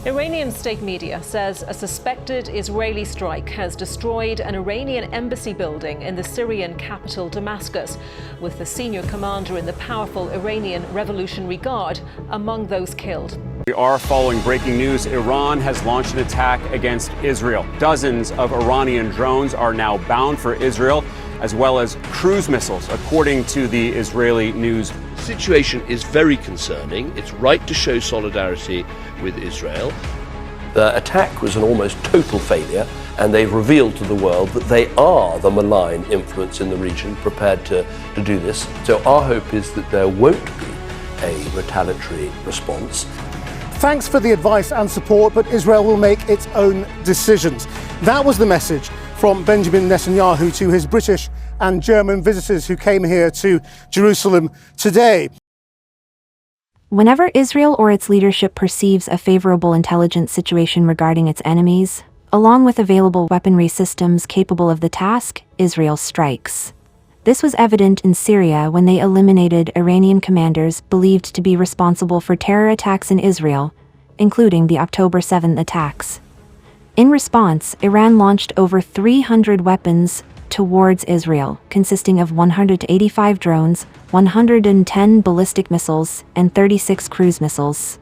Iranian state media says a suspected Israeli strike has destroyed an Iranian embassy building in the Syrian capital Damascus, with the senior commander in the powerful Iranian Revolutionary Guard among those killed. We are following breaking news. Iran has launched an attack against Israel. Dozens of Iranian drones are now bound for Israel, as well as cruise missiles, according to the Israeli news. The situation is very concerning. It's right to show solidarity with Israel. The attack was an almost total failure, and they've revealed to the world that they are the malign influence in the region prepared to do this. So our hope is that there won't be a retaliatory response. Thanks for the advice and support, but Israel will make its own decisions. That was the message from Benjamin Netanyahu to his British and German visitors who came here to Jerusalem today. Whenever Israel or its leadership perceives a favorable intelligence situation regarding its enemies, along with available weaponry systems capable of the task, Israel strikes. This was evident in Syria when they eliminated Iranian commanders believed to be responsible for terror attacks in Israel, including the October 7th attacks. In response, Iran launched over 300 weapons towards Israel, consisting of 185 drones, 110 ballistic missiles, and 36 cruise missiles.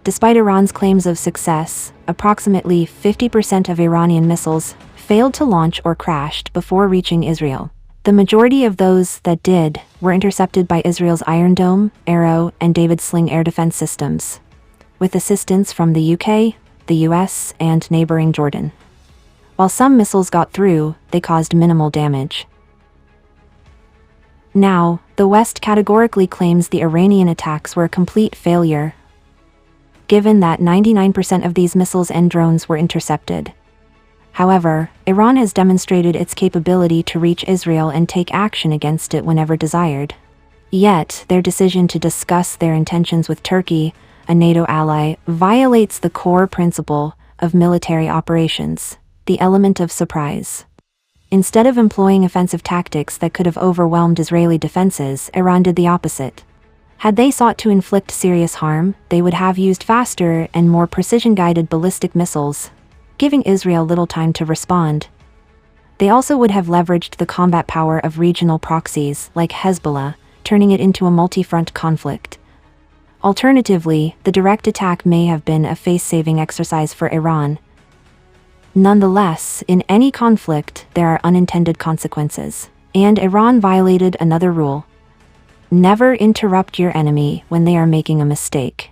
Despite Iran's claims of success, approximately 50% of Iranian missiles failed to launch or crashed before reaching Israel. The majority of those that did were intercepted by Israel's Iron Dome, Arrow, and David Sling air defense systems, with assistance from the UK, the US, and neighboring Jordan. While some missiles got through, they caused minimal damage. Now, the West categorically claims the Iranian attacks were a complete failure, given that 99% of these missiles and drones were intercepted. However, Iran has demonstrated its capability to reach Israel and take action against it whenever desired. Yet, their decision to discuss their intentions with Turkey, a NATO ally, violates the core principle of military operations, the element of surprise. Instead of employing offensive tactics that could have overwhelmed Israeli defenses, Iran did the opposite. Had they sought to inflict serious harm, they would have used faster and more precision-guided ballistic missiles, giving Israel little time to respond. They also would have leveraged the combat power of regional proxies like Hezbollah, turning it into a multi-front conflict. Alternatively, the direct attack may have been a face-saving exercise for Iran. Nonetheless, in any conflict, there are unintended consequences, and Iran violated another rule. Never interrupt your enemy when they are making a mistake.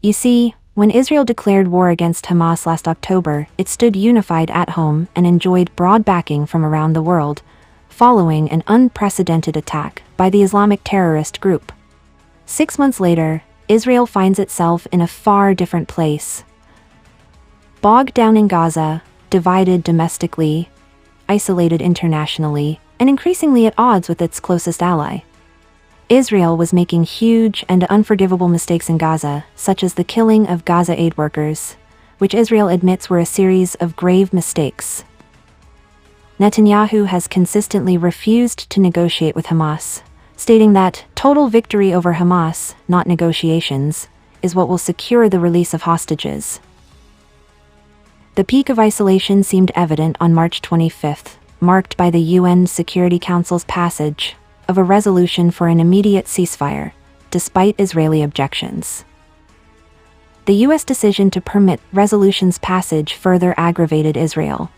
You see, when Israel declared war against Hamas last October, it stood unified at home and enjoyed broad backing from around the world, following an unprecedented attack by the Islamic terrorist group. 6 months later, Israel finds itself in a far different place. Bogged down in Gaza, divided domestically, isolated internationally, and increasingly at odds with its closest ally. Israel was making huge and unforgivable mistakes in Gaza, such as the killing of Gaza aid workers, which Israel admits were a series of grave mistakes. Netanyahu has consistently refused to negotiate with Hamas, stating that total victory over Hamas, not negotiations, is what will secure the release of hostages. The peak of isolation seemed evident on March 25th, marked by the UN Security Council's passage of a resolution for an immediate ceasefire, despite Israeli objections. The U.S. decision to permit resolution's passage further aggravated Israel.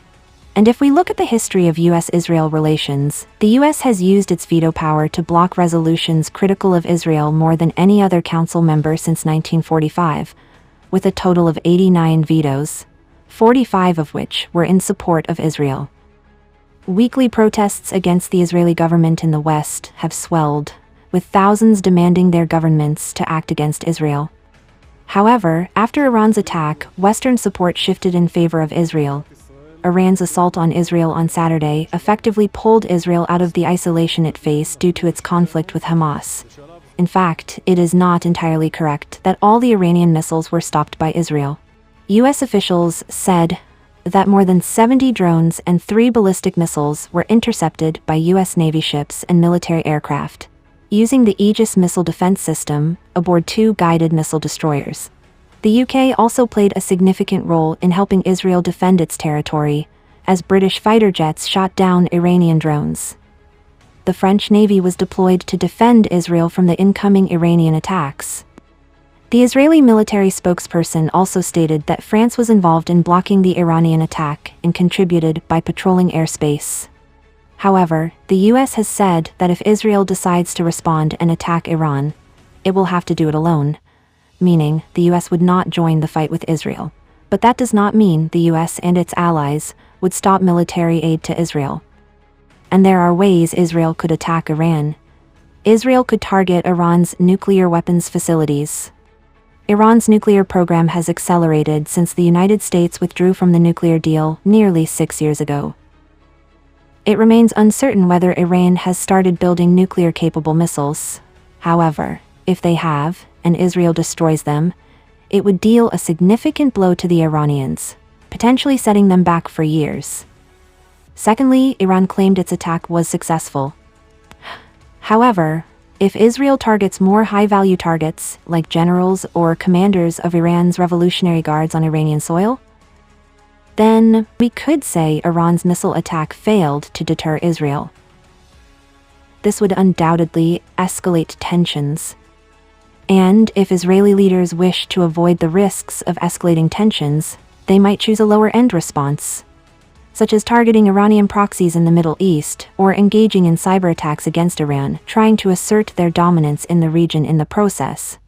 And if we look at the history of U.S.-Israel relations, the U.S. has used its veto power to block resolutions critical of Israel more than any other council member since 1945, with a total of 89 vetoes, 45 of which were in support of Israel. Weekly protests against the Israeli government in the West have swelled, with thousands demanding their governments to act against Israel. However, after Iran's attack, Western support shifted in favor of Israel. Iran's assault on Israel on Saturday effectively pulled Israel out of the isolation it faced due to its conflict with Hamas. In fact, it is not entirely correct that all the Iranian missiles were stopped by Israel. U.S. officials said that more than 70 drones and 3 ballistic missiles were intercepted by U.S. Navy ships and military aircraft, using the Aegis missile defense system aboard 2 guided missile destroyers. The UK also played a significant role in helping Israel defend its territory, as British fighter jets shot down Iranian drones. The French Navy was deployed to defend Israel from the incoming Iranian attacks. The Israeli military spokesperson also stated that France was involved in blocking the Iranian attack and contributed by patrolling airspace. However, the US has said that if Israel decides to respond and attack Iran, it will have to do it alone, meaning the US would not join the fight with Israel. But that does not mean the US and its allies would stop military aid to Israel. And there are ways Israel could attack Iran. Israel could target Iran's nuclear weapons facilities. Iran's nuclear program has accelerated since the United States withdrew from the nuclear deal nearly 6 years ago. It remains uncertain whether Iran has started building nuclear-capable missiles. However, if they have, and Israel destroys them, it would deal a significant blow to the Iranians, potentially setting them back for years. Secondly, Iran claimed its attack was successful. However, if Israel targets more high-value targets, like generals or commanders of Iran's Revolutionary Guards on Iranian soil, then we could say Iran's missile attack failed to deter Israel. This would undoubtedly escalate tensions. And if Israeli leaders wish to avoid the risks of escalating tensions, they might choose a lower-end response, such as targeting Iranian proxies in the Middle East or engaging in cyber attacks against Iran, trying to assert their dominance in the region in the process.